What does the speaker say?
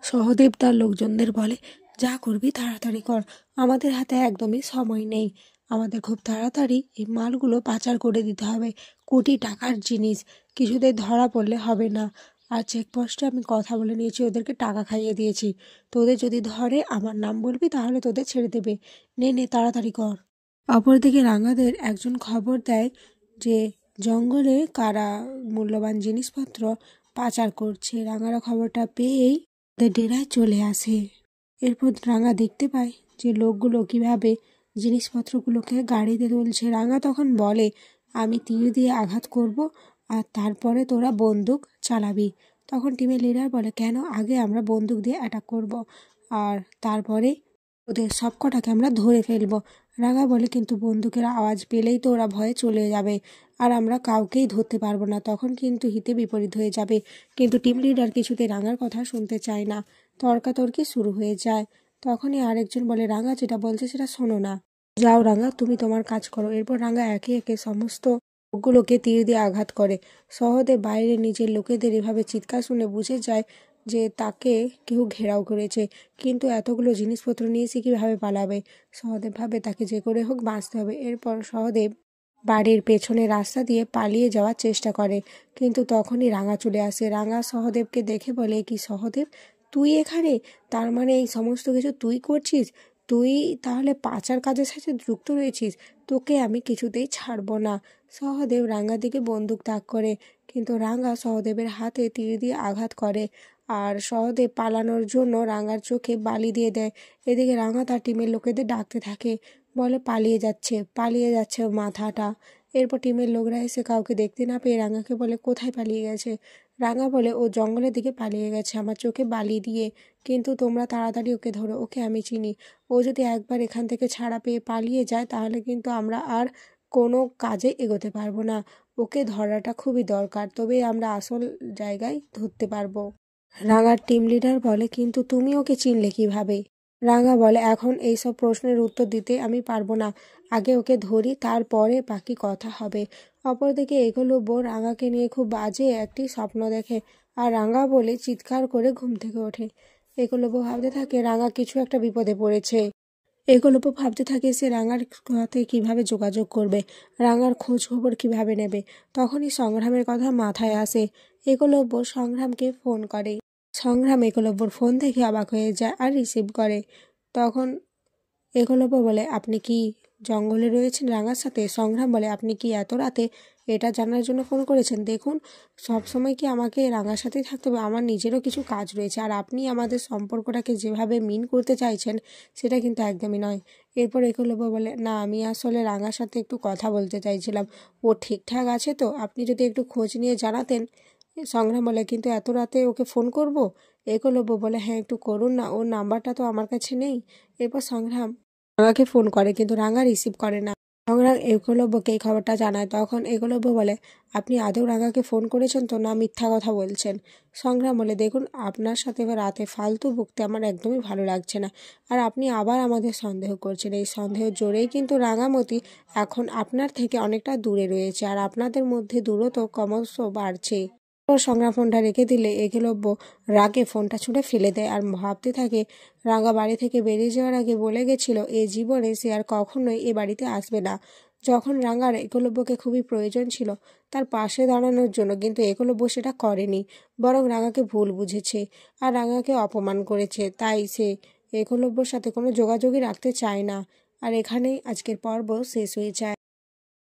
সহদেব তার লোকজনদের বলে, যা করবি তাড়াতাড়ি কর, আমাদের হাতে একদমই সময় নেই, আমাদের খুব তাড়াতাড়ি এই মালগুলো পাচার করে দিতে হবে, কোটি টাকার জিনিস, কিছুতেই ধরা পড়লে হবে না। আর চেকপোস্টে আমি কথা বলে নিয়েছি, ওদেরকে টাকা খাইয়ে দিয়েছি, তোদের যদি ধরে আমার নাম বলবি তাহলে তোদের ছেড়ে দেবে, নে নে তাড়াতাড়ি কর। অপরদিকে রাঙাদের একজন খবর দেয় যে জঙ্গলে কারা মূল্যবান জিনিসপত্র পাচার করছে। রাঙারা খবরটা পেয়েই ওদের ডেরায় চলে আসে। এরপর রাঙা দেখতে পায় যে লোকগুলো কিভাবে জিনিসপত্রগুলোকে গাড়িতে তুলছে। রাঙা তখন বলে, আমি তীর দিয়ে আঘাত করব আর তারপরে তোরা বন্দুক চালাবি। তখন টিমের লিডার বলে, কেন, আগে আমরা বন্দুক দিয়ে অ্যাটাক করব আর তারপরে ওদের সবকটাকে আমরা ধরে ফেলবো। রাঙা বলে, কিন্তু বন্দুকের আওয়াজ পেলেই তো ওরা ভয়ে চলে যাবে আর আমরা কাউকেই ধরতে পারবো না, তখন কিন্তু হিতে বিপরীত হয়ে যাবে। কিন্তু টিম লিডার কিছুতে রাঙার কথা শুনতে চায় না, তর্কাতর্কি শুরু হয়ে যায়। তখনই আরেকজন বলে, রাঙা যেটা বলছে সেটা শোনো না, যাও রাঙা তুমি তোমার কাজ করো। এরপর রাঙা একে একে সমস্ত লোকগুলোকে তীর দিয়ে আঘাত করে। সহদেব বাইরে নিজের লোকেদের এভাবে চিৎকার শুনে বুঝে যায় যে তাকে কেউ ঘেরাও করেছে, কিন্তু এতগুলো জিনিসপত্র নিয়েছে কীভাবে পালাবে। সহদেব ভাবে তাকে যে করে হোক বাঁচতে হবে। এরপর সহদেব বাড়ির পেছনে রাস্তা দিয়ে পালিয়ে যাওয়ার চেষ্টা করে, কিন্তু তখনই রাঙা চলে আসে। রাঙা সহদেবকে দেখে বলে, কি সহদেব, তুই এখানে? তার মানে এই সমস্ত কিছু তুই করছিস? তুই তাহলে পাচার কাজের সাথে যুক্ত রয়েছিস? তোকে আমি কিছুতেই ছাড়বো না। সহদেব রাঙার দিকে বন্দুক তাক করে, কিন্তু রাঙা সহদেবের হাতে তীর দিয়ে আঘাত করে আর সহদেব পালানোর জন্য রাঙার চোখে বালি দিয়ে দেয়। এদিকে রাঙা তার টিমের লোকেদের ডাকতে থাকে, বলে পালিয়ে যাচ্ছে মাথাটা। এরপর টিমের লোকরা এসে কাউকে দেখতে না পেয়ে রাঙাকে বলে, কোথায় পালিয়ে গেছে? রাঙা বলে, ও জঙ্গলের দিকে পালিয়ে গেছে আমার চোখে বালি দিয়ে, কিন্তু তোমরা তাড়াতাড়ি ওকে ধরো, ওকে আমি চিনি। ও যদি একবার এখান থেকে ছাড়া পেয়ে পালিয়ে যায় তাহলে কিন্তু আমরা আর কোনো কাজে এগোতে পারবো না। ওকে ধরাটা খুবই দরকার, তবেই আমরা আসল জায়গায় ধরতে পারবো। রাঙার টিম লিডার বলে, কিন্তু তুমি ওকে চিনলে কিভাবে? রাঙা বলে, এখন এইসব প্রশ্নের উত্তর দিতে আমি পারবো না, আগে ওকে ধরি তারপরে বাকি কথা হবে। অপরদিকে একলব্য রাঙাকে নিয়ে খুব বাজে একটি স্বপ্ন দেখে আর রাঙা বলে চিৎকার করে ঘুম থেকে ওঠে। একলব্য ভাবতে থাকে রাঙা কিছু একটা বিপদে পড়েছে। একলব্য ভাবতে থাকে সে রাঙার সাথে কিভাবে যোগাযোগ করবে, রাঙার খোঁজ খবর কিভাবে নেবে। তখনই সংগ্রামের কথা মাথায় আসে। একলব্য সংগ্রামকে ফোন করে। সংগ্রাম একলব্যর ফোন থেকে অবাক হয়ে যায় আর রিসিভ করে। তখন একলব্য বলে, আপনি কি জঙ্গলে রয়েছেন রাঙার সাথে? সংগ্রাম বলে, আপনি কি এত রাতে এটা জানার জন্য ফোন করেছেন? দেখুন, সব সময় কি আমাকে রাঙার সাথেই থাকতে হবে? আমার নিজেরও কিছু কাজ রয়েছে, আর আপনি আমাদের সম্পর্কটাকে যেভাবে মিন করতে চাইছেন সেটা কিন্তু একদমই নয়। এরপর একলব্য বলে, না, আমি আসলে রাঙার সাথে একটু কথা বলতে চাইছিলাম, ও ঠিকঠাক আছে তো? আপনি যদি একটু খোঁজ নিয়ে জানাতেন। সংগ্রাম বলে, কিন্তু এত রাতে ওকে ফোন করব? একলব্য বলে, হ্যাঁ একটু করুন না, ওর নাম্বারটা তো আমার কাছে নেই। এরপর সংগ্রাম রাঙাকে ফোন করে, কিন্তু রাঙা রিসিভ করে না। সংগ্রাম একলব্যকে এই খবরটা জানায়। তখন একলব্য বলে, আপনি আদৌ রাঙাকে ফোন করেছেন তো, না মিথ্যা কথা বলছেন? সংগ্রাম বলে, দেখুন, আপনার সাথে এবার রাতে ফালতু বকতে আমার একদমই ভালো লাগছে না, আর আপনি আবার আমাদের সন্দেহ করছেন। এই সন্দেহের জোরেই কিন্তু রাঙামতি এখন আপনার থেকে অনেকটা দূরে রয়েছে, আর আপনাদের মধ্যে দূরত্ব ক্রমশ বাড়ছে। সংগ্রাম ফোনটা রেখে দিলে একলব্য রাগে ফোনটা ছুঁড়ে ফেলে দেয় আর ভাবতে থাকে, রাঙা বাড়ি থেকে বেরিয়ে যাওয়ার আগে বলে গেছিল এ জীবনে সে আর কখনোই এ বাড়িতে আসবে না। যখন রাঙার একলব্যকে খুবই প্রয়োজন ছিল তার পাশে দাঁড়ানোর জন্য, কিন্তু একলব্য সেটা করেনি, বরং রাঙাকে ভুল বুঝেছে আর রাঙাকে অপমান করেছে। তাই সে একলব্যর সাথে কোনো যোগাযোগই রাখতে চায় না। আর এখানেই আজকের পর্ব শেষ হয়ে যায়।